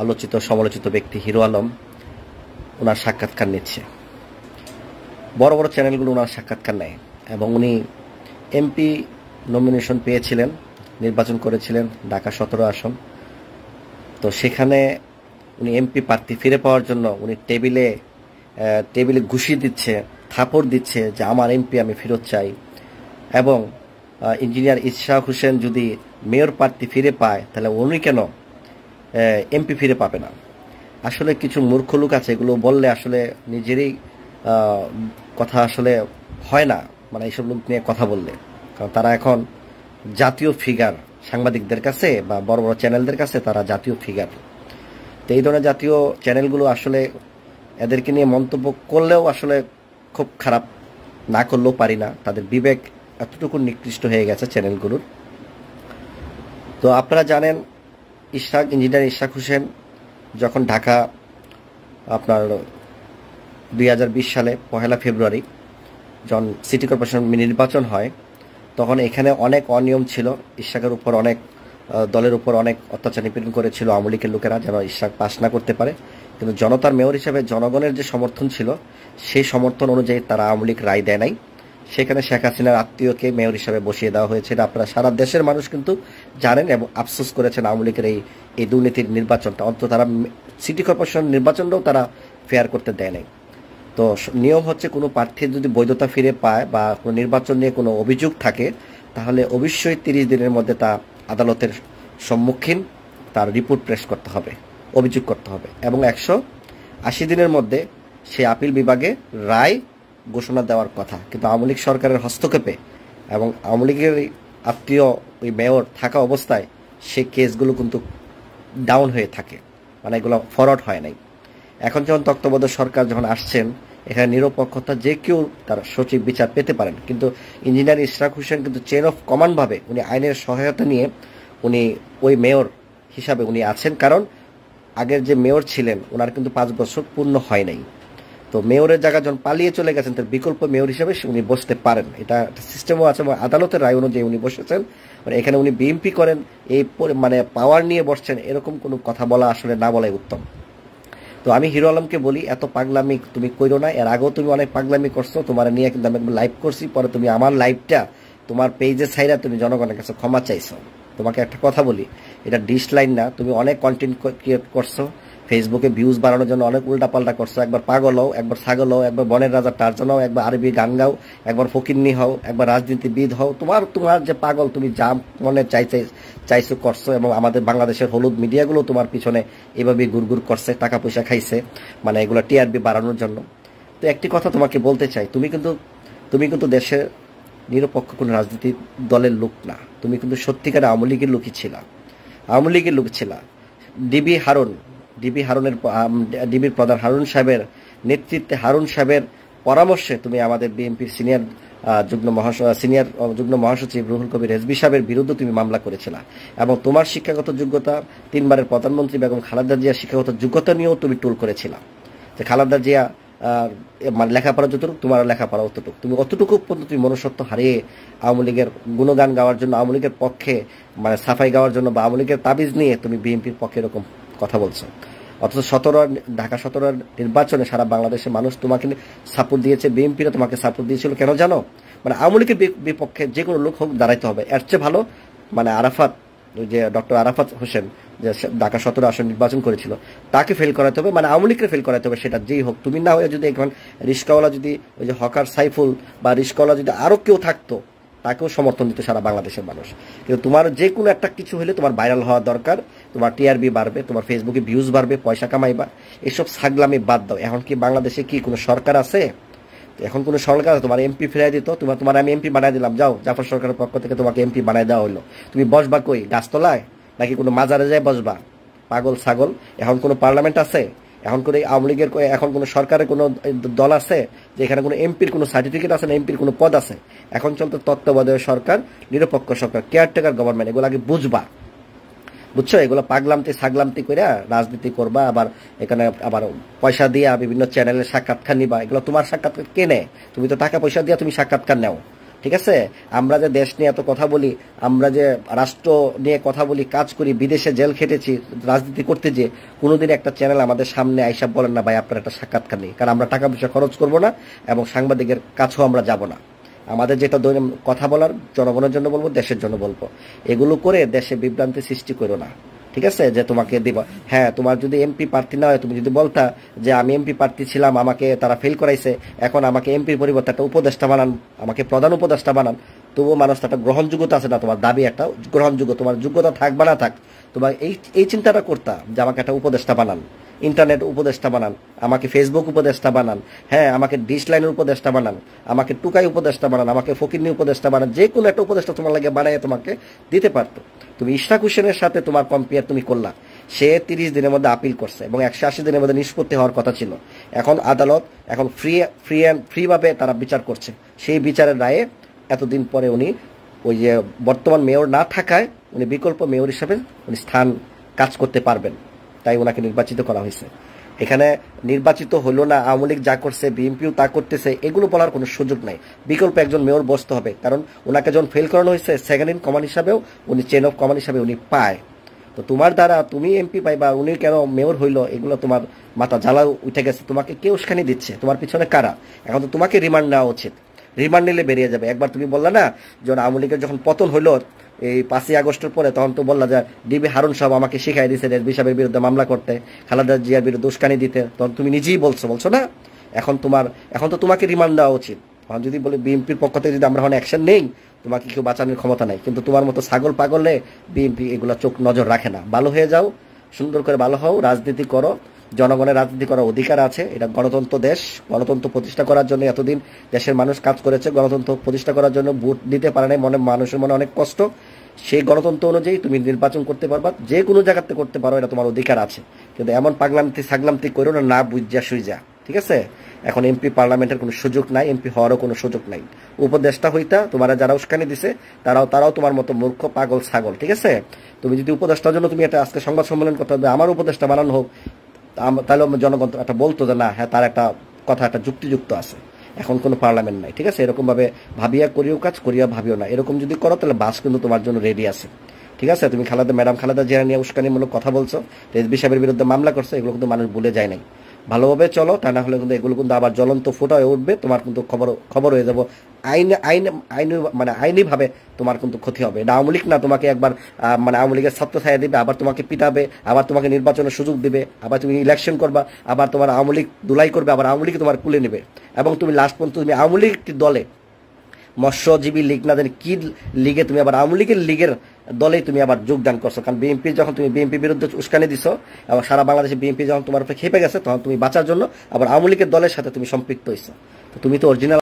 আলোচিত সমালোচিত ব্যক্তি হিরো আলম ওনার সাক্ষাৎকার নিচ্ছে। বড় বড় চ্যানেলগুলো ওনার সাক্ষাৎকার নেয় এবং উনি এমপি নমিনেশন পেয়েছিলেন, নির্বাচন করেছিলেন ঢাকা 17 আসন। তো সেখানে উনি এমপি প্রার্থী ফিরে পাওয়ার জন্য উনি টেবিলে ঘুষি দিচ্ছে, থাপড় দিচ্ছে যে আমার এমপি আমি ফেরত চাই। এবং ইঞ্জিনিয়ার ইশরাক হোসেন যদি মেয়র প্রার্থী ফিরে পায় তাহলে উনি কেন এমপি ফিরে পাবে না? আসলে কিছু মূর্খ লোক আছে, এগুলো বললে আসলে নিজেরই কথা আসলে হয় না, মানে এইসব লোক নিয়ে কথা বললে। কারণ তারা এখন জাতীয় ফিগার, সাংবাদিকদের কাছে বা বড় বড় চ্যানেলদের কাছে তারা জাতীয় ফিগার। তো এই ধরনের জাতীয় চ্যানেলগুলো আসলে এদেরকে নিয়ে মন্তব্য করলেও আসলে খুব খারাপ, না করলেও পারি না। তাদের বিবেক এতটুকু নিকৃষ্ট হয়ে গেছে চ্যানেলগুলোর। তো আপনারা জানেন ইঞ্জিনিয়ার ইশরাক হোসেন যখন ঢাকা আপনার 2020 সালে 1 ফেব্রুয়ারি যখন সিটি কর্পোরেশন নির্বাচন হয়, তখন এখানে অনেক অনিয়ম ছিল। ইশরাকের উপর অনেক দলের উপর অনেক অত্যাচার নিপীড়ন করেছিল আওয়ামী লীগের লোকেরা যেন ইশরাক পাস না করতে পারে। কিন্তু জনতার মেয়র হিসেবে জনগণের যে সমর্থন ছিল সেই সমর্থন অনুযায়ী তারা আওয়ামী লীগ রায় দেয় নাই। সেখানে শেখ হাসিনার আত্মীয়কে মেয়র হিসেবে বসিয়ে দেওয়া হয়েছিল। আপনারা সারা দেশের মানুষ কিন্তু জানেন এবং আফসোস করেছেন আওয়ামী লীগের এই দুর্নীতির নির্বাচনটা। অন্তত তারা সিটি কর্পোরেশন নির্বাচনটাও তারা ফেয়ার করতে দেয় নাই। তো নিয়ম হচ্ছে কোনো প্রার্থীর যদি বৈধতা ফিরে পায় বা কোনো নির্বাচন নিয়ে কোনো অভিযোগ থাকে তাহলে অবশ্যই 30 দিনের মধ্যে তা আদালতের সম্মুখীন তার রিপোর্ট পেশ করতে হবে, অভিযোগ করতে হবে এবং 180 দিনের মধ্যে সে আপিল বিভাগে রায় ঘোষণা দেওয়ার কথা। কিন্তু আওয়ামী লীগ সরকারের হস্তক্ষেপে এবং আওয়ামী লীগের আত্মীয় ওই মেয়র থাকা অবস্থায় সেই কেসগুলো কিন্তু ডাউন হয়ে থাকে, মানে এগুলো ফরওয়ার্ড হয় নাই। এখন যখন তত্ত্বাবধায়ক সরকার যখন আসছেন, এখানে নিরপেক্ষতা যে কেউ তার সঠিক বিচার পেতে পারেন। কিন্তু ইঞ্জিনিয়ার ইশরাক হোসেন কিন্তু চেইন অফ কমান্ড ভাবে উনি আইনের সহায়তা নিয়ে উনি ওই মেয়র হিসাবে উনি আছেন। কারণ আগের যে মেয়র ছিলেন ওনার কিন্তু 5 বছর পূর্ণ হয় নাই। তো মেয়রের জায়গা যখন পালিয়ে চলে গেছেন তার বিকল্প মেয়র হিসেবে উনি বসতে পারেন, এটা সিস্টেমও আছে। আদালতের রায় অনুযায়ী উনি বসেছেন, মানে এখানে উনি বিএমপি করেন এই মানে পাওয়ার নিয়ে বসছেন, এরকম কোনো কথা বলা আসলে না বলাই উত্তম। তো আমি হিরো আলমকে বলি, এত পাগলামি তুমি কইরো না। এর আগেও তুমি অনেক পাগলামি করছো, তোমার নিয়ে কিন্তু আমি লাইভ করছি, পরে তুমি আমার লাইভটা তোমার পেজে ছাইরা তুমি জনগণের কাছে ক্ষমা চাইছো। তোমাকে একটা কথা বলি, এটা ডিশ লাইন না, তুমি অনেক কন্টেন্ট ক্রিয়েট করছো, ফেসবুকে ভিউজ বাড়ানোর জন্য অনেক উল্টাপাল্টা করছো। একবার পাগল হও, একবার ছাগল হও, একবার বনের রাজা টার্জান হও, একবার আরবি গান গাও, একবার ফকিন্নি হও, একবার রাজনীতিবিদ হও। তোমার যে পাগল, তুমি যা মনে চাইছো করছো। এবং আমাদের বাংলাদেশের হলুদ মিডিয়াগুলো তোমার পিছনে এভাবে গুড়গুড় করছে, টাকা পয়সা খাইছে, মানে এগুলো টিআরপি বাড়ানোর জন্য। তো একটি কথা তোমাকে বলতে চাই, তুমি কিন্তু দেশের নিরপেক্ষ কোনো রাজনীতি দলের লোক না, তুমি কিন্তু সত্যিকার আওয়ামী লীগের লোকই ছিলা, আওয়ামী লীগের লোক ছিলা। ডিবির প্রধান হারুন সাহেবের নেতৃত্বে, হারুন সাহেবের পরামর্শে তুমি আমাদের বিএনপির সিনিয়র যুগ্ম মহাসচিব রুহুল কবির রেজভী সাহেবের বিরুদ্ধে তুমি মামলা করেছিলা। এবং তোমার শিক্ষাগত যোগ্যতা, 3 বারের প্রধানমন্ত্রী বেগম খালেদা জিয়ার শিক্ষাগত যোগ্যতা নিয়েও তুমি টুল করেছিলা যে খালেদা জিয়া মানে লেখাপড়া যতটুকু তোমার লেখাপড়া অতটুকু, তুমি অতটুকু পর্যন্ত তুমি মনুষ্যত্ব হারিয়ে আওয়ামী লীগের গুণগান গাওয়ার জন্য, আওয়ামী লীগের পক্ষে মানে সাফাই গাওয়ার জন্য বা আওয়ামী লীগের তাবিজ নিয়ে তুমি বিএনপির পক্ষে এরকম কথা বলছো। অথচ ঢাকা 17 নির্বাচনে সারা বাংলাদেশের মানুষ তোমাকে সাপোর্ট দিয়েছে, বিএনপিরা তোমাকে সাপোর্ট দিয়েছিল কেন জানো? মানে আওয়ামী লীগের বিপক্ষে যে কোনো লোক হোক দাঁড়াইতে হবে। এর চেয়ে ভালো মানে যে ডক্টর আরাফাত হোসেন যে ঢাকা 17 আসন নির্বাচন করেছিল তাকে ফেল করাতে হবে, মানে আওয়ামী লীগকে ফেল করাতে হবে, সেটা যেই হোক। তুমি না হয়ে যদি এখন রিস্কাওয়ালা, যদি ওই যে হকার সাইফুল বা রিস্কাওয়ালা যদি আরো কেউ থাকতো তাকেও সমর্থন দিত সারা বাংলাদেশের মানুষ। কিন্তু তোমার যে কোনো একটা কিছু হলে তোমার ভাইরাল হওয়া দরকার, তোমার টিআরবি বাড়বে, তোমার ফেসবুকে ভিউজ বাড়বে, পয়সা কামাইবা, এসব ছাগলামি বাদ দাও। এখন কি বাংলাদেশে কি কোনো সরকার আছে? এখন কোনো সরকার তোমার এমপি ফিরাই দিত, তোমার আমি এমপি বানাই দিলাম, যাও জাফর সরকারের পক্ষ থেকে তোমাকে এমপি বানাই দেওয়া হলো, তুমি বসবা কই? গাছতলায় নাকি কোনো মাজারে যায় বসবা? পাগল ছাগল। এখন কোনো পার্লামেন্ট আছে? এখন করে আওয়ামী লীগের এখন কোনো সরকারের কোনো দল আছে যে এখানে কোনো এমপির কোনো সার্টিফিকেট আছে না এমপির কোনো পদ আছে? এখন চলতে তত্ত্বাবধায়ক সরকার, নিরপেক্ষ সরকার, কেয়ারটেকার গভর্নমেন্ট। এগুলো আগে বুঝবা, বুঝছো? এগুলো পাগলামতি ছাগলামতি করে রাজনীতি করবা, আবার এখানে আবার পয়সা দিয়ে বিভিন্ন চ্যানেলের সাক্ষাৎকার নিবা। এগুলো তোমার সাক্ষাৎকার কে নেয়? তুমি তো টাকা পয়সা দিয়ে তুমি সাক্ষাৎকার নেও, ঠিক আছে? আমরা যে দেশ নিয়ে এত কথা বলি, আমরা যে রাষ্ট্র নিয়ে কথা বলি, কাজ করি, বিদেশে জেল খেটেছি রাজনীতি করতে, যে কোনোদিন একটা চ্যানেল আমাদের সামনে আইসা বলেন না ভাই আপনার একটা সাক্ষাৎকার নেই, কারণ আমরা টাকা পয়সা খরচ করব না এবং সাংবাদিকের কাছেও আমরা যাব না। আমাদের যেটা কথা বলার জনগণের জন্য বলবো, দেশের জন্য বলবো। এগুলো করে দেশে বিভ্রান্তি সৃষ্টি করো না, ঠিক আছে? যে তোমাকে দিব, হ্যাঁ তোমার যদি এমপি প্রার্থী না হয়, তুমি যদি বলতা যে আমি এমপি প্রার্থী ছিলাম, আমাকে তারা ফেল করাইছে, এখন আমাকে এমপির পরিবর্তে একটা উপদেষ্টা বানান, আমাকে প্রধান উপদেষ্টা বানান, তবুও মানুষ একটা গ্রহণযোগ্যতা আছে না, তোমার দাবি একটা গ্রহণযোগ্য, তোমার যোগ্যতা থাক বা না থাক, তোমার এই চিন্তাটা করতা যে আমাকে একটা উপদেষ্টা বানান, ইন্টারনেট উপদেষ্টা বানান, আমাকে ফেসবুক উপদেষ্টা বানান, হ্যাঁ আমাকে ডিশ লাইনের উপদেষ্টা বানান, আমাকে টুকাই উপদেষ্টা বানান, আমাকে ফকিরনি উপদেষ্টা বানান, যে কোনো একটা উপদেষ্টা তোমার লাগে বানায় তোমাকে দিতে পারতো। তুমি ইশরাক হোসেনের সাথে তোমার কম্পেয়ার তুমি করলা, সে 30 দিনের মধ্যে আপিল করছে এবং 180 দিনের মধ্যে নিষ্পত্তি হওয়ার কথা ছিল। এখন আদালত এখন ফ্রি ভাবে তারা বিচার করছে, সেই বিচারের রায়ে এতদিন পরে উনি ওই যে বর্তমান মেয়র না থাকায় উনি বিকল্প মেয়র হিসাবে উনি স্থান কাজ করতে পারবেন, তাই ওনাকে নির্বাচিত করা হয়েছে। এখানে নির্বাচিত হলো না, আওয়ামী লীগ যা করছে বিএনপিও তা করতেছে, এগুলো বলার কোনো সুযোগ নাই। বিকল্প একজন মেয়র বসতে হবে, কারণ ওনাকে যখন ফেল করানো হয়েছে সেকেন্ড ইন কমান্ড হিসাবেও উনি চেন অফ কমান্ড হিসাবে উনি পায়। তো তোমার দ্বারা তুমি এমপি পাইবা, উনি কেন মেয়র হইলো, এগুলো তোমার মাথা জ্বালা উঠে গেছে। তোমাকে কে উস্কানি দিচ্ছে, তোমার পিছনে কারা? এখন তো তোমাকে রিমান্ড নেওয়া উচিত, রিমান্ড নিলে বেরিয়ে যাবে। একবার তুমি বললা না যখন আওয়ামী লীগের যখন পতন হইলো এই 5ই আগস্টের পরে, তখন তো বললা যে ডিবি হারুন সাহেব আমাকে শিখাই দিয়েছে এসপি সাহেবের বিরুদ্ধে মামলা করতে, খালেদা জিয়ার বিরুদ্ধে উস্কানি দিতে, তখন তুমি নিজেই বলছো না? এখন তো তোমাকে রিমান্ড দেওয়া উচিত। এখন যদি বলে বিএনপির পক্ষ থেকে যদি আমরা এখন অ্যাকশন নেই, তোমাকে কেউ বাঁচানোর ক্ষমতা নাই। কিন্তু তোমার মতো ছাগল পাগলে বিএনপি এগুলো চোখ নজর রাখে না। ভালো হয়ে যাও, সুন্দর করে ভালো হও, রাজনীতি করো, জনগণের রাজনীতি করার অধিকার আছে। এটা গণতন্ত্র দেশ, গণতন্ত্র প্রতিষ্ঠা করার জন্য এতদিন দেশের মানুষ কাজ করেছে, গণতন্ত্র প্রতিষ্ঠা করার জন্য ভোট দিতে পারে নাই, মানুষের মনে অনেক কষ্ট। সেই গণতন্ত্র অনুযায়ী তুমি নির্বাচন করতে পারবা, যে কোনো জায়গাতে করতে পারো, এটা তোমার অধিকার আছে। কিন্তু এমন পাগলামতি ছাগলামতি করো না, না বুঝা সুইজা, ঠিক আছে? এখন এমপি পার্লামেন্টের কোনো সুযোগ নাই, এমপি হওয়ারও কোনো সুযোগ নাই। উপদেষ্টা হইতা তোমার যারা উস্কানি দিছে তারাও তোমার মতো মূর্খ পাগল ছাগল, ঠিক আছে? তুমি যদি উপদেষ্টার জন্য তুমি একটা আজকে সংবাদ সম্মেলন করতে হবে, আমার উপদেষ্টা বানানো হোক, তাহলে জনগণ একটা বলতো যে না হ্যাঁ তার একটা কথা একটা যুক্তিযুক্ত আছে। এখন কোনো পার্লামেন্ট নাই, ঠিক আছে? এরকম ভাবে ভাবিয়া করিও কাজ, করিয়া ভাবিও না। এরকম যদি করো তাহলে বাস কিন্তু তোমার জন্য রেডি আছে, ঠিক আছে? তুমি ম্যাডাম খালেদা জিয়া নিয়ে উস্কানিমূলক কথা বলছো, এসপি সাহেবের বিরুদ্ধে মামলা করছো, এগুলো কিন্তু মানুষ ভুলে যায় নাই। ভালোভাবে চলো, তা না হলে কিন্তু এগুলো কিন্তু আবার জ্বলন্ত ফুটা হয়ে উঠবে, তোমার কিন্তু খবর হয়ে যাবো। আইনিভাবে তোমার কিন্তু ক্ষতি হবে। এটা আওয়ামী লীগ না তোমাকে একবার আওয়ামী লীগের ছাত্র ছায়া দিবে, আবার তোমাকে পিটাবে, আবার তোমাকে নির্বাচনের সুযোগ দিবে, আবার তুমি ইলেকশন করবা, আবার তোমার আওয়ামী লীগ দুলাই করবে, আবার আওয়ামী লীগ তোমার কুলে নেবে, এবং তুমি লাস্ট পর্যন্ত তুমি আওয়ামী লীগ দলে মৎস্যজীবী লীগ না জানি কি লিগে তুমি আবার আওয়ামী লীগের দলেই তুমি আবার যোগদান করছো। কারণ বিএনপি যখন তুমি বিএনপি বিরুদ্ধে উস্কানি দিছো এবং সারা বাংলাদেশে বিএনপি যখন তোমার উপরে খেপে গেছে, তখন তুমি বাঁচার জন্য আবার আওয়ামী লীগের দলের সাথে তুমি সম্পৃক্ত হয়েছো। তো তুমি তো অরিজিনাল